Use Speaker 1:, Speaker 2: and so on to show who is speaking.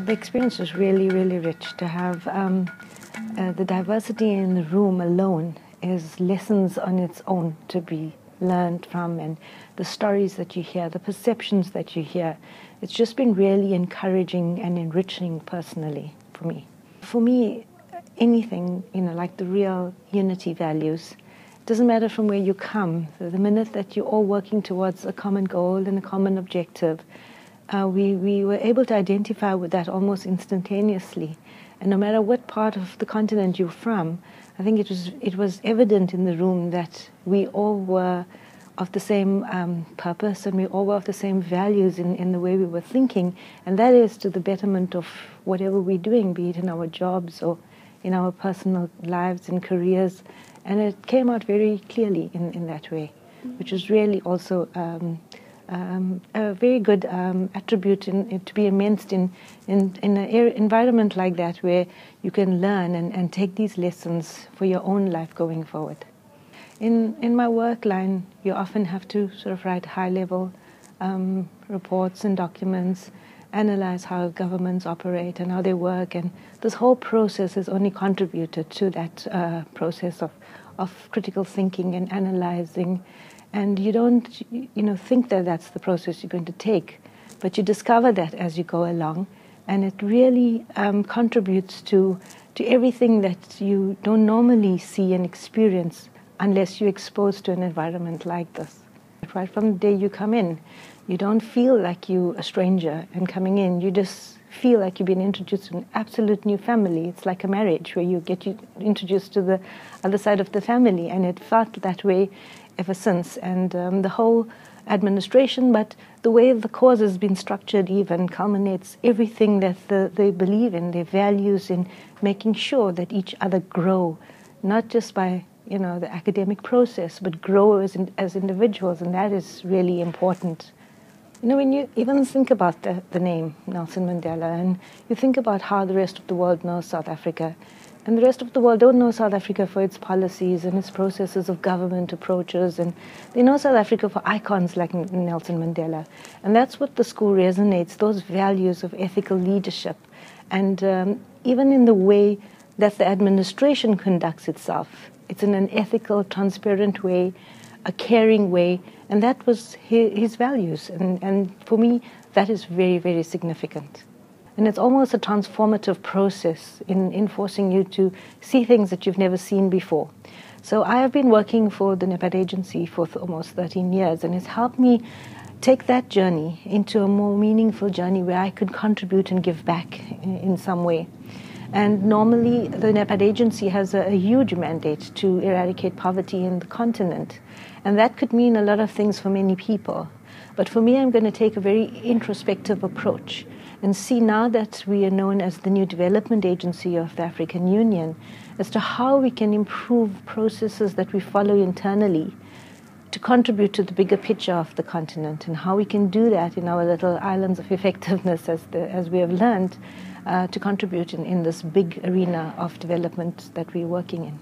Speaker 1: The experience was really, really rich. To have the diversity in the room alone is lessons on its own to be learned from, and the stories that you hear, the perceptions that you hear. It's just been really encouraging and enriching personally for me. For me, anything, like the real unity values, doesn't matter from where you come. The minute that you're all working towards a common goal and a common objective, we were able to identify with that almost instantaneously. And no matter what part of the continent you're from, I think it was evident in the room that we all were of the same purpose, and we all were of the same values in the way we were thinking, and that is to the betterment of whatever we're doing, be it in our jobs or in our personal lives and careers. And it came out very clearly in that way, which is really also a very good attribute to be immersed in an environment like that, where you can learn and take these lessons for your own life going forward. In my work line, you often have to sort of write high-level reports and documents, analyze how governments operate and how they work, and this whole process has only contributed to that process of critical thinking and analyzing. And you don't, think that that's the process you're going to take, but you discover that as you go along, and it really contributes to everything that you don't normally see and experience unless you're exposed to an environment like this. Right from the day you come in, you don't feel like you're a stranger and coming in. You just feel like you've been introduced to an absolute new family. It's like a marriage where you get introduced to the other side of the family, and it felt that way ever since. And the whole administration, but the way the course has been structured even culminates everything that they believe in, their values, in making sure that each other grow, not just by the academic process, but grow as individuals, and that is really important. When you even think about the name Nelson Mandela, and you think about how the rest of the world knows South Africa, and the rest of the world don't know South Africa for its policies and its processes of government approaches, and they know South Africa for icons like Nelson Mandela. And that's what the school resonates, those values of ethical leadership. And even in the way that the administration conducts itself, it's in an ethical, transparent way, a caring way, and that was his values. And for me, that is very, very significant. And it's almost a transformative process in forcing you to see things that you've never seen before. So I have been working for the NEPAD agency for almost 13 years, and it's helped me take that journey into a more meaningful journey where I could contribute and give back in some way. And normally the NEPAD agency has a huge mandate to eradicate poverty in the continent. And that could mean a lot of things for many people. But for me, I'm going to take a very introspective approach and see, now that we are known as the new development agency of the African Union, as to how we can improve processes that we follow internally to contribute to the bigger picture of the continent, and how we can do that in our little islands of effectiveness, as we have learned, to contribute in this big arena of development that we're working in.